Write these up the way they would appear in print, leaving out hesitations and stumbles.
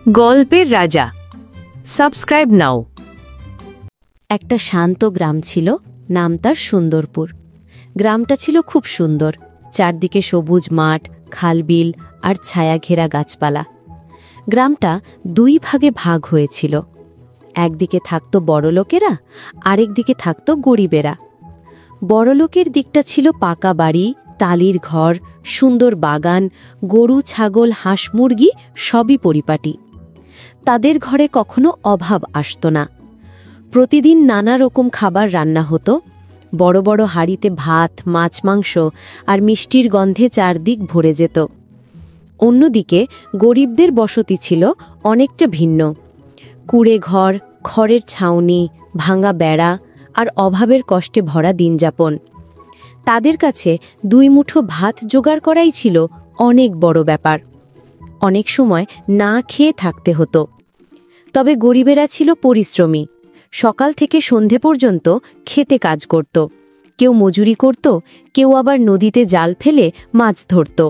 গল্পের রাজা। সাবস্ক্রাইব নাও। একটা শান্ত গ্রাম ছিল, নাম তার সুন্দরপুর। গ্রামটা ছিল খুব সুন্দর, চারদিকে সবুজ মাঠ, খালবিল আর ছায়া ঘেরা গাছপালা। গ্রামটা দুই ভাগে ভাগ হয়েছিল। একদিকে থাকত বড়লোকেরা, আরেক দিকে থাকত গরিবেরা। বড়লোকের দিকটা ছিল পাকা বাড়ি, টালির ঘর, সুন্দর বাগান, গরু ছাগল হাঁস মুরগি সবই পরিপাটি। তাদের ঘরে কখনো অভাব আসত না। প্রতিদিন নানা রকম খাবার রান্না হতো। বড় বড় হাঁড়িতে ভাত, মাছ মাংস আর মিষ্টির গন্ধে চারদিক ভরে যেত। অন্যদিকে গরিবদের বসতি ছিল অনেকটা ভিন্ন। কুঁড়ে ঘর, খড়ের ছাউনি, ভাঙা বেড়া আর অভাবের কষ্টে ভরা দিনযাপন। তাদের কাছে দুই মুঠো ভাত জোগাড় করাই ছিল অনেক বড় ব্যাপার। অনেক সময় না খেয়ে থাকতে হতো। তবে গরিবেরা ছিল পরিশ্রমী। সকাল থেকে সন্ধে পর্যন্ত খেতে কাজ করত। কেউ মজুরি করত, কেউ আবার নদীতে জাল ফেলে মাছ ধরত।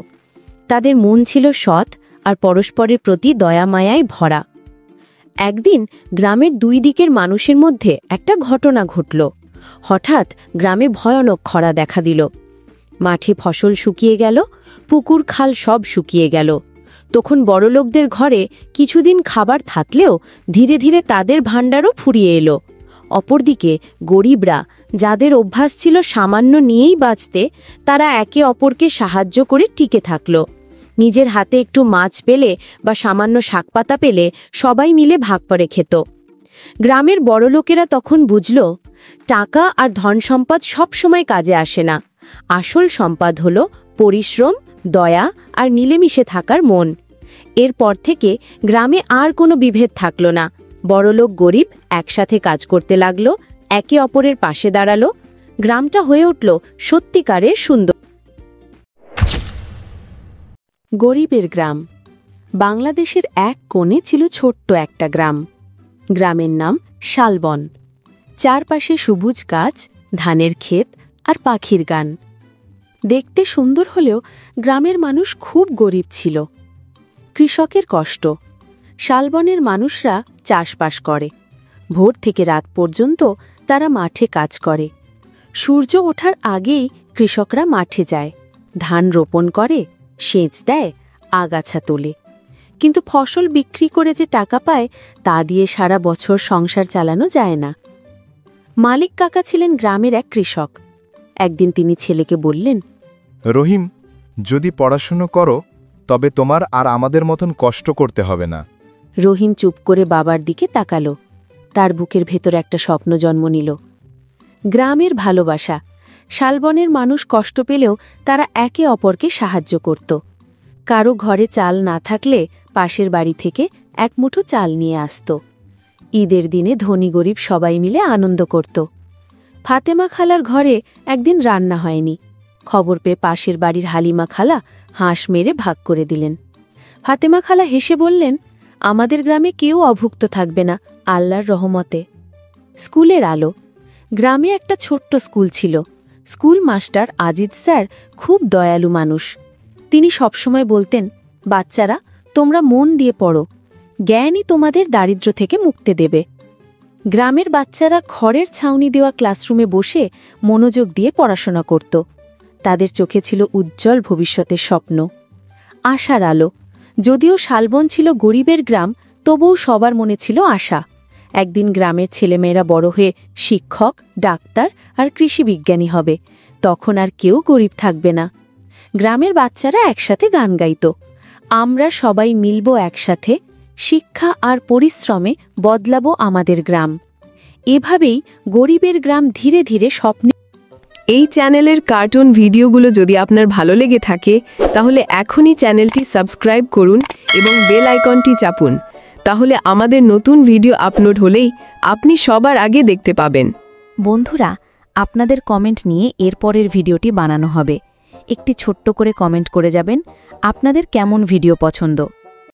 তাদের মন ছিল সৎ আর পরস্পরের প্রতি দয়া মায়ায় ভরা। একদিন গ্রামের দুই দিকের মানুষের মধ্যে একটা ঘটনা ঘটল। হঠাৎ গ্রামে ভয়ানক খরা দেখা দিল। মাঠে ফসল শুকিয়ে গেল, পুকুর খাল সব শুকিয়ে গেল। তখন বড়লোকদের ঘরে কিছুদিন খাবার থাকলেও ধীরে ধীরে তাদের ভাণ্ডারও ফুরিয়ে এলো। অপরদিকে গরিবরা, যাদের অভ্যাস ছিল সামান্য নিয়েই বাঁচতে, তারা একে অপরকে সাহায্য করে টিকে থাকল। নিজের হাতে একটু মাছ পেলে বা সামান্য শাকপাতা পেলে সবাই মিলে ভাগ করে খেত। গ্রামের বড়লোকেরা তখন বুঝল, টাকা আর ধন সম্পদ সবসময় কাজে আসে না। আসল সম্পদ হল পরিশ্রম, দয়া আর মিলেমিশে থাকার মন। এরপর থেকে গ্রামে আর কোনো বিভেদ থাকল না। বড়লোক গরিব একসাথে কাজ করতে লাগল, একে অপরের পাশে দাঁড়ালো। গ্রামটা হয়ে উঠল সত্যিকারের সুন্দর। গরিবের গ্রাম। বাংলাদেশের এক কোণে ছিল ছোট্ট একটা গ্রাম। গ্রামের নাম শালবন। চারপাশে সবুজ গাছ, ধানের ক্ষেত আর পাখির গান। দেখতে সুন্দর হলেও গ্রামের মানুষ খুব গরিব ছিল। কৃষকের কষ্ট। শালবনের মানুষরা চাষবাস করে। ভোর থেকে রাত পর্যন্ত তারা মাঠে কাজ করে। সূর্য ওঠার আগেই কৃষকরা মাঠে যায়, ধান রোপণ করে, সেচ দেয়, আগাছা তোলে। কিন্তু ফসল বিক্রি করে যে টাকা পায় তা দিয়ে সারা বছর সংসার চালানো যায় না। মালিক কাকা ছিলেন গ্রামের এক কৃষক। একদিন তিনি ছেলেকে বললেন, রহিম, যদি পড়াশুনো করো তবে তোমার আর আমাদের মতন কষ্ট করতে হবে না। রহিম চুপ করে বাবার দিকে তাকালো। তার বুকের ভেতর একটা স্বপ্ন জন্ম নিল। গ্রামের ভালোবাসা। শালবনের মানুষ কষ্ট পেলেও তারা একে অপরকে সাহায্য করত। কারো ঘরে চাল না থাকলে পাশের বাড়ি থেকে এক মুঠো চাল নিয়ে আসত। ঈদের দিনে ধনী গরিব সবাই মিলে আনন্দ করত। ফাতেমা খালার ঘরে একদিন রান্না হয়নি। খবর পেয়ে পাশের বাড়ির হালিমা খালা হাঁস মেরে ভাগ করে দিলেন। ফাতেমা খালা হেসে বললেন, আমাদের গ্রামে কেউ অভুক্ত থাকবে না, আল্লাহর রহমতে। স্কুলের আলো। গ্রামে একটা ছোট্ট স্কুল ছিল। স্কুল মাস্টার আজিজ স্যার খুব দয়ালু মানুষ। তিনি সবসময় বলতেন, বাচ্চারা, তোমরা মন দিয়ে পড়ো, জ্ঞানই তোমাদের দারিদ্র্য থেকে মুক্তি দেবে। গ্রামের বাচ্চারা খড়ের ছাউনি দেওয়া ক্লাসরুমে বসে মনোযোগ দিয়ে পড়াশোনা করত। তাদের চোখে ছিল উজ্জ্বল ভবিষ্যতের স্বপ্ন, আশার আলো। যদিও শালবন ছিল গরিবের গ্রাম, তবুও সবার মনে ছিল আশা। একদিন গ্রামের ছেলেমেয়েরা বড় হয়ে শিক্ষক, ডাক্তার আর কৃষি বিজ্ঞানী হবে। তখন আর কেউ গরিব থাকবে না। গ্রামের বাচ্চারা একসাথে গান গাইত, আমরা সবাই মিলব একসাথে, শিক্ষা আর পরিশ্রমে বদলাবো আমাদের গ্রাম। এভাবেই গরিবের গ্রাম ধীরে ধীরে স্বপ্নে। এই চ্যানেলের কার্টুন ভিডিওগুলো যদি আপনার ভালো লেগে থাকে তাহলে এখনই চ্যানেলটি সাবস্ক্রাইব করুন এবং বেল আইকনটি চাপুন। তাহলে আমাদের নতুন ভিডিও আপলোড হলেই আপনি সবার আগে দেখতে পাবেন। বন্ধুরা, আপনাদের কমেন্ট নিয়ে এরপরের ভিডিওটি বানানো হবে। একটি ছোট্ট করে কমেন্ট করে যাবেন আপনাদের কেমন ভিডিও পছন্দ।